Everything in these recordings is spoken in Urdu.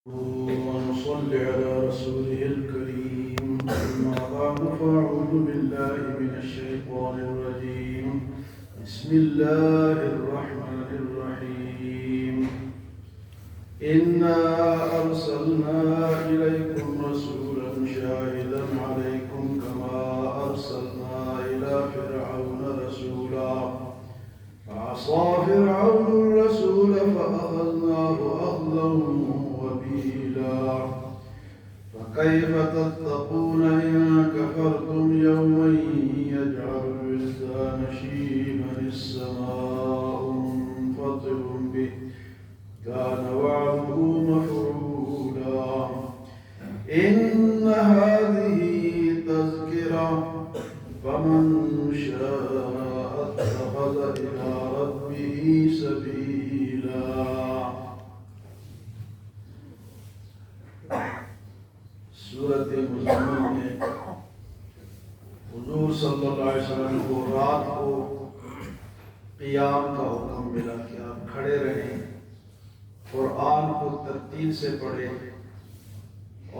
ونصلي على رسوله الكريم أما بعد فأعوذ بالله من الشيطان الرجيم بسم الله الرحمن الرحيم إنا أرسلنا إليكم رسولا شاهدا عليكم كما أرسلنا إلى فرعون رسولا فعصى فرعون الرسول فأخذناه أخذا وبيلا فكيف تتقون إن كفرتم يوما يجعل الولدان شيبا السماء منفطر به كان وعده مفعولا إن هذه تذكرة فمن شاء اتخذ إلى ربه سبيلا. سورۃ مزمل میں حضور صلی اللہ علیہ وسلم کو رات کو قیام کا حکم ملا کہ آپ کھڑے رہیں، قرآن کو ترتیل سے پڑھیں،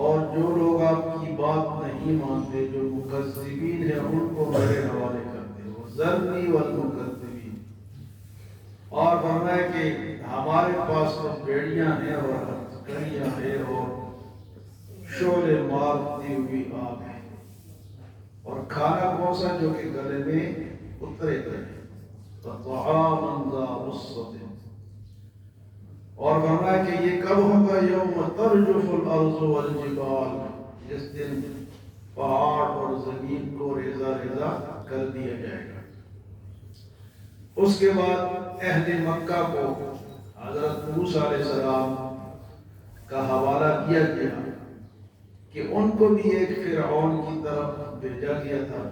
اور جو لوگ آپ کی بات نہیں مانتے، جو مکذبین ہیں، ان کو میرے حوالے کرتے ہو، ذرنی والمکذبین. اور فرمایا کہ ہمارے پاس تو بیڑیاں ہیں اور کڑیاں ہیں اور شعلے مارتی ہوئی آگ ہے، اور کھانا کون سا؟ جو کہ گلے میں اترے گئے، طعاما ذا غصۃ. اور فرمایا کہ یہ کب ہوگا؟ یوم ترجف الارض والجبال، جس دن پہاڑ اور زمین کو ریزہ ریزہ کر دیا جائے گا. اس کے بعد اہل مکہ کو حضرت موسیٰ علیہ السلام کا حوالہ دیا گیا کہ ان کو بھی ایک فرعون کی طرف بھیجا گیا تھا.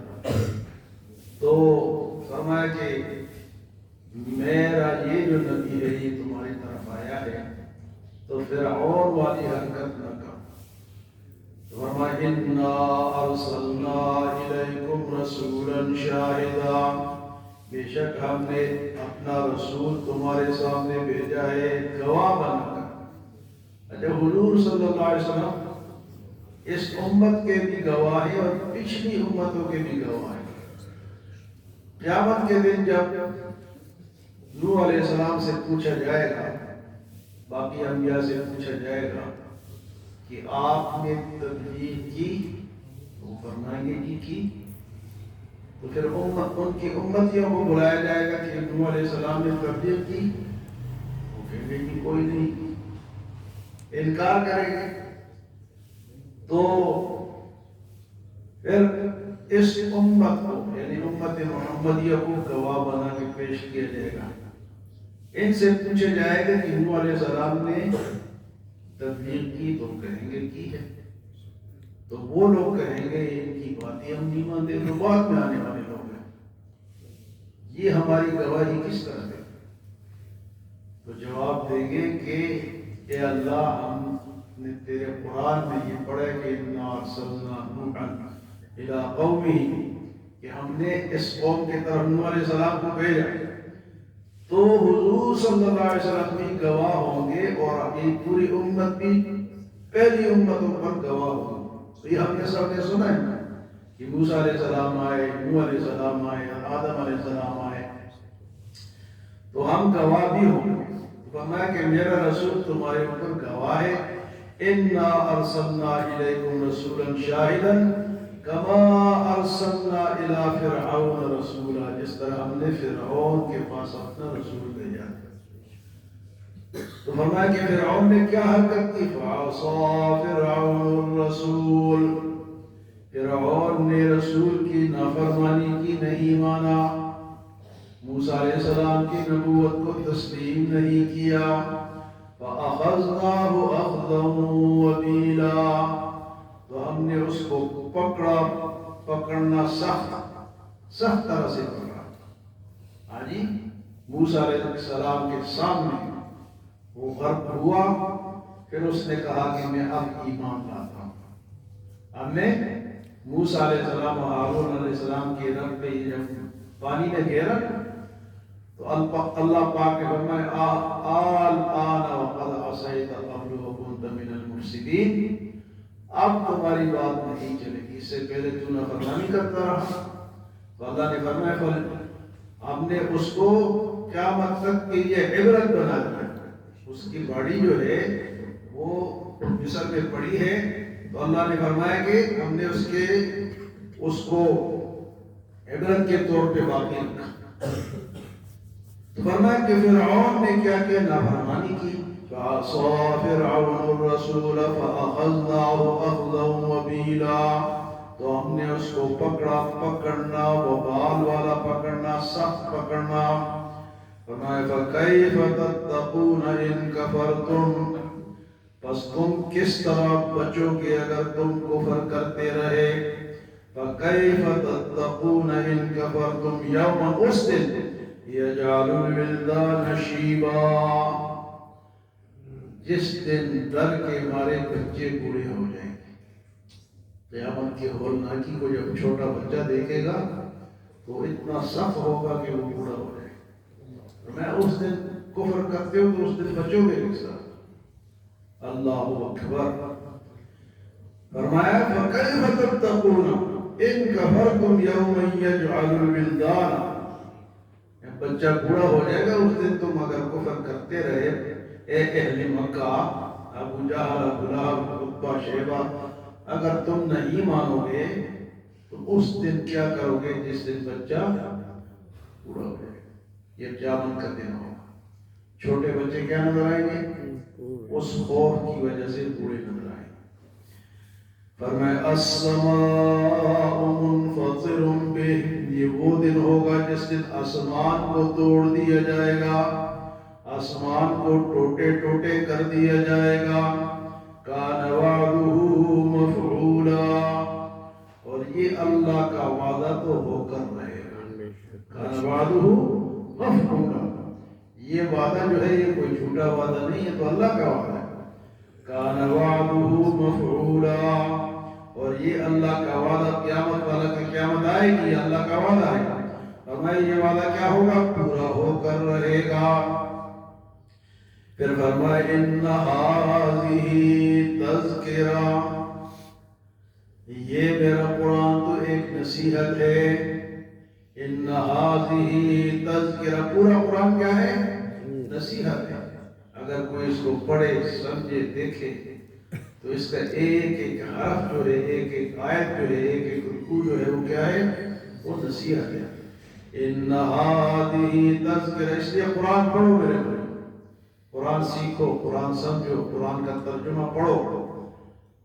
تو فرمایا کہ میرا یہ جو نبی ہے یہ تمہاری طرف آیا ہے، تو فرعون والی حرکت نہ کرو. فرمایا انا ارسلنا الیکم رسولا شاہدا، بے شک ہم نے اپنا رسول تمہارے سامنے بھیجا ہے گواہ بنا کر. اچھا، حضور صلی اللہ علیہ وسلم اس امت کے بھی گواہ ہیں اور پچھلی امتوں کے بھی گواہ ہیں. قیامت کے دن جب نوح علیہ السلام سے پوچھا جائے گا، باقی انبیاء سے پوچھا جائے گا کہ آپ نے تبلیغ کی، وہ فرمائیں گے کی. تو پھر ان کی امتیوں کو بلایا جائے گا کہ نوح علیہ السلام نے تبلیغ کی، وہ کہیں گے کہ کوئی نہیں کی، انکار کریں گے. تو پھر اس امت کو یعنی امت محمدیہ کو گواہ بنا کے پیش کیا جائے گا. ان سے پوچھا جائے گا کہ نوح علیہ السلام نے تبلیغ کی، تو کہیں گے کی ہے. تو وہ لوگ کہیں گے ان کی باتیں ہم نہیں مانتے، تو بعد میں آنے والے لوگ ہیں، یہ ہماری گواہی کس طرح دے؟ تو جواب دیں گے کہ اے اللہ، ہم نے تیرے قرآن میں یہ پڑھا کہ انا ارسلنا نوحا الی قومہ، کہ ہم نے اس قوم کی طرف نوح علیہ السلام کو بھیجا. تو حضور صلی اللہ علیہ وسلم بھی گواہ ہوں گے اور یہ پوری امت بھی پہلی امتوں پر گواہ ہوگی. تو یہ ہم نے سب نے سنا ہے کہ موسیٰ علیہ السلام آئے، نوح علیہ السلام آئے، آدم علیہ السلام آئے، تو ہم گواہ بھی ہوں گے. فرمایا کہ میرا رسول تمہارے اوپر گواہ ہے. انا ارسلنا الیکم رسولا شاہدا کما ارسلنا الی فرعون رسولا، جس طرح ہم نے فرعون کے پاس اپنا رسول بھیجا. تو فرمایا کہ فرعون نے کیا حرکت کی؟ فعصى فرعون الرسول، فرعون نے رسول کی نافرمانی کی، نہیں مانا، موسیٰ علیہ السلام کی نبوت کو تسلیم نہیں کیا. فَأَخَذْنَاهُ أَخْذًا وَبِيلًا، تو ہم نے اس کو پکڑنا سخت طرح سے پکڑا. ہاں جی، موسیٰ علیہ السلام کے سامنے وہ غرق ہوا. پھر اس نے کہا کہ میں اب ایمان لاتا ہوں. ہم نے موسیٰ علیہ السلام اور ہارون علیہ السلام کے رب پہ جب پانی نے گھیرا تو اللہ پاک نے فرمایا آل آن وقد عصیت قبل وکنت من المفسدين، اب تمہاری بات نہیں چلے گی، اس سے پہلے تو نافرمانی کرتا رہا تو اللہ نے فرمایا ہم نے اس کو قیامت تک کے لیے عبرت بنا دیا. اس کی باڑی جو ہے وہ مصر میں پڑی ہے، تو اللہ نے فرمایا کہ ہم نے اس کو عبرت کے طور پہ باقی رکھا. تو فرمایا کہ فرعون نے کیا کیا؟ نافرمانی کی. فعصى فرعون الرسول فأخذناه أخذا وبيلا، تو ہم نے اس کو پکڑنا وبال والا پکڑنا، سخت پکڑنا. فرمایا فَكَيْفَ تَتَّقُونَ إِن كَفَرْتُمْ، پس تم کس طرح بچو گے اگر تم کفر کرتے رہے. فَكَيْفَ تَتَّقُونَ إِن كَفَرْتُمْ يَوْمًا، اس دن يَجْعَلُ الْوِلْدَانَ شِيبًا، جس دن ڈر کے مارے بچے بوڑھے ہو جائیں گے. قیامت کے ہولناکی کو جب چھوٹا بچہ دیکھے گا تو اتنا سخت ہوگا کہ وہ بوڑھا ہو جائے گا. میں اس دن کفر کرتے ہو تو اس دن بچو گے ایک ساتھ. اللہ اکبر. فرمایا فَكَيْفَ تَتَّقُونَ إِن كَفَرْتُمْ يَوْمًا يَجْعَلُ الْوِلْدَانَ، بچہ بوڑھا ہو جائے گا اس دن تم اگر کفر کرتے رہے. اے اہل مکہ، ابو جہل، ابو لہب، عتبہ، شیبہ، اگر تم نہیں مانو گے تو اس دن کیا کرو گے جس دن بچہ بوڑھا ہو جائے گا. یہ قیامت کا دن ہوگا. چھوٹے بچے کیا نظر آئیں گے؟ اس خوف کی وجہ سے بوڑھے نظر آئیں گے. فرمایا السماء منفطر بہ، یہ وہ دن ہوگا جس دن آسمان کو توڑ دیا جائے گا، آسمان کو ٹوٹے ٹوٹے کر دیا جائے گا. کان وعدہ مفعولا، اور یہ اللہ کا وعدہ تو ہو کر رہے گا. کان وعدہ مفعولا، یہ وعدہ جو ہے یہ کوئی جھوٹا وعدہ نہیں ہے، تو اللہ کا وعدہ ہے. کان وعدہ مفعولا، اور یہ اللہ کا وعدہ قیامت والا کہ قیامت آئے گی، اللہ کا وعدہ ہے. فرمایا یہ وعدہ کیا ہوگا؟ پورا ہو کر رہے گا. پھر فرمایا ان هذه تذکرہ، یہ میرا قرآن تو ایک نصیحت ہے. ان هذه تذکرہ، پورا قرآن کیا ہے؟ نصیحت ہے. اگر کوئی اس کو پڑھے، سمجھے، دیکھے تو اس کا ایک ایک حرف جو ہے، ایک ایک آیت جو ہے، ایک ایک رکوع جو ہے وہ کیا ہے؟ وہ نصیحت ہے. ان هذه تذکرہ، اس لیے قرآن پڑھو میرے بھائی، قرآن سیکھو، قرآن سمجھو، قرآن کا ترجمہ پڑھو.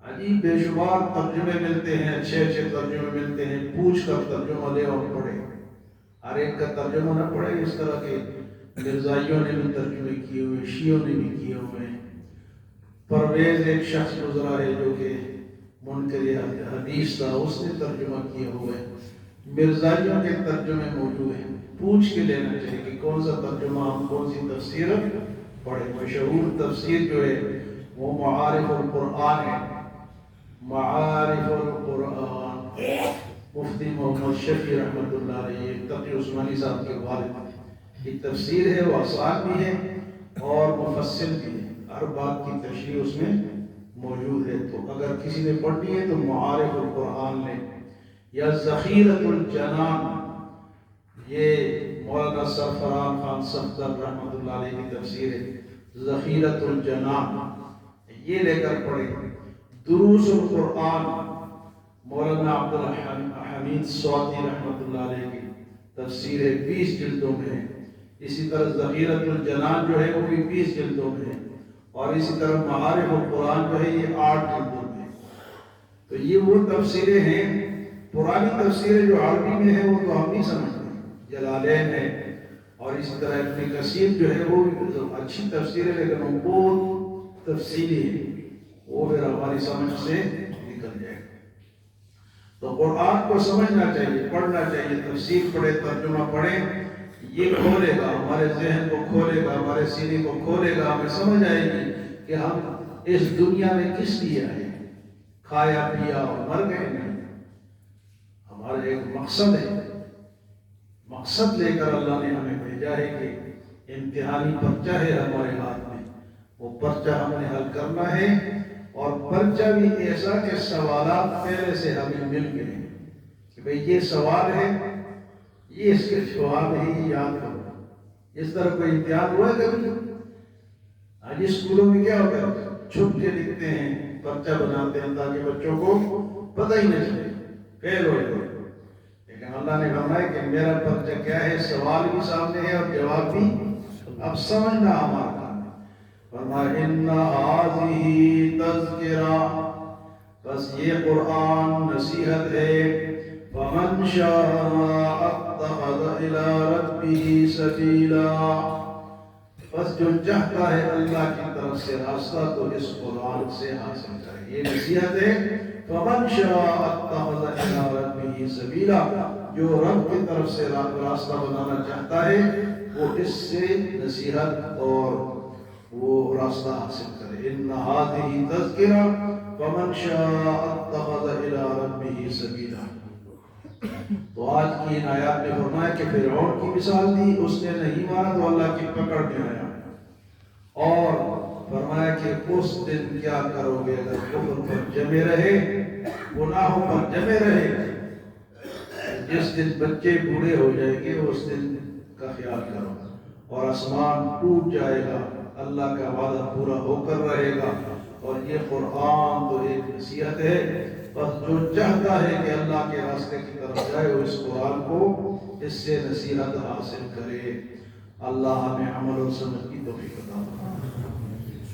عجیب بے شمار ترجمے ملتے ہیں، اچھے اچھے ترجمے ملتے ہیں. پوچھ کر ترجمہ لے اور پڑھے. ہر ایک کا ترجمہ نہ پڑھے. اس طرح کے مرزائیوں نے بھی ترجمے کیے ہوئے، شیعوں نے بھی کیے ہوئے ہیں. پرویز ایک شخص گزرا ہے جو کہ منکر حدیث تھا، اس نے ترجمہ کیے ہوئے. مرزائیوں کے ترجمے موجود ہیں. پوچھ کے لینا چاہیے کہ کون سا ترجمہ ہم کون سی تفسیر پڑھے. مشہور تفسیر جو ہے وہ معارف القرآن ہے. معارف القرآن، مفتی محمد شفیع رحمۃ اللہ علیہ، تقی عثمانی صاحب کے والد کی تفسیر ہے. وہ آسان بھی ہے اور مفصل بھی ہے، ہر بات کی تشریح اس میں موجود ہے. تو اگر کسی نے پڑھنی ہے تو معارف القرآن لیں. یا ذخیرۃ الجنان، یہ مولانا سرفران خان صفدر رحمۃ اللہ علیہ کی تفسیر ہے. ذخیرۃ الجنان یہ لے کر پڑھیں. دروس القرآن، مولانا عبد الحمید سعودی رحمۃ اللہ علیہ کی تفسیر ہے، 20 جلدوں میں ہے. اسی طرح ذخیرۃ الجنان جو ہے وہ بھی 20 جلدوں میں ہے. اور اسی طرح معارف القرآن جو ہے یہ 8 جلدوں میں ہے. تو یہ وہ تفسیریں ہیں. پرانی تفسیریں جو عربی میں ہیں وہ تو ہم نہیں سمجھتے. جلالین ہے اور اسی طرح ابن کثیر جو ہے وہ اچھی تفسیر ہے، لیکن وہ بہت تفصیلی ہے، وہ پھر ہماری سمجھ سے نکل جائے گا. تو قرآن کو سمجھنا چاہیے، پڑھنا چاہیے. تفسیر پڑھے، ترجمہ پڑھے، یہ کھولے گا ہمارے ذہن کو، کھولے گا ہمارے سینے کو، کھولے گا. ہمیں سمجھ آئے گی کہ ہم اس دنیا میں کس لیے آئے. کھایا پیا اور مر گئے نہیں. ہمارا ایک مقصد ہے، مقصد لے کر اللہ نے ہمیں بھیجا ہے کہ امتحانی پرچہ ہے ہمارے ہاتھ میں. وہ پرچہ ہم نے حل کرنا ہے اور پرچہ بھی ایسا کہ سوالات پہلے سے ہمیں مل گئے کہ بھئی یہ سوال ہے، یہ اس کے جواب ہی یاد کرو۔ اس طرح کوئی امتحان ہوا ہے کبھی؟ آج اسکولوں میں کیا ہوتا ہے، چھپ کے لکھتے ہیں، پرچہ بناتے ہیں تاکہ بچوں کو پتہ ہی نہ چلے، فیل ہو جائے۔ لیکن اللہ نے فرمایا کہ میرا پرچہ کیا ہے، سوال بھی سامنے ہے اور جواب بھی، اب سمجھنا ہمارا کام ہے۔ فرمایا ان ھذہ تذکرہ، بس یہ قرآن نصیحت ہے، فمن شاء اتخذ الی ربہ سبیلا، بس جو چاہتا ہے اللہ کی طرف سے راستہ تو اس قرآن سے حاصل کرے۔ یہ نصیحت ہے، فمن شاء اتخذ الی ربہ سبیلا، جو رب کی طرف سے راستہ بنانا چاہتا ہے وہ اس سے نصیحت اور وہ راستہ حاصل کرے۔ ان ھذہ تذکرہ فمن شاء اتخذ الی ربہ سبیلا۔ تو آج کی ان آیات میں فرمایا کہ فرعون کی مثال دی، اس نے نہیں مانا تو اللہ کی پکڑ میں آیا، اور فرمایا کہ اس دن کیا کرو گے اگر کفر پر جمے رہے، گناہوں پر جمے رہے، جس دن بچے بوڑھے ہو جائیں گے اس دن کا خیال کرو، اور آسمان ٹوٹ جائے گا، اللہ کا وعدہ پورا ہو کر رہے گا۔ اور یہ قرآن تو ایک نصیحت ہے، بس جو چاہتا ہے کہ اللہ کے راستے کی طرف جائے وہ اس قرآن کو اس سے نصیحت حاصل کرے۔ اللہ ہمیں عمل و سمجھ کی توفیق عطا فرمائے۔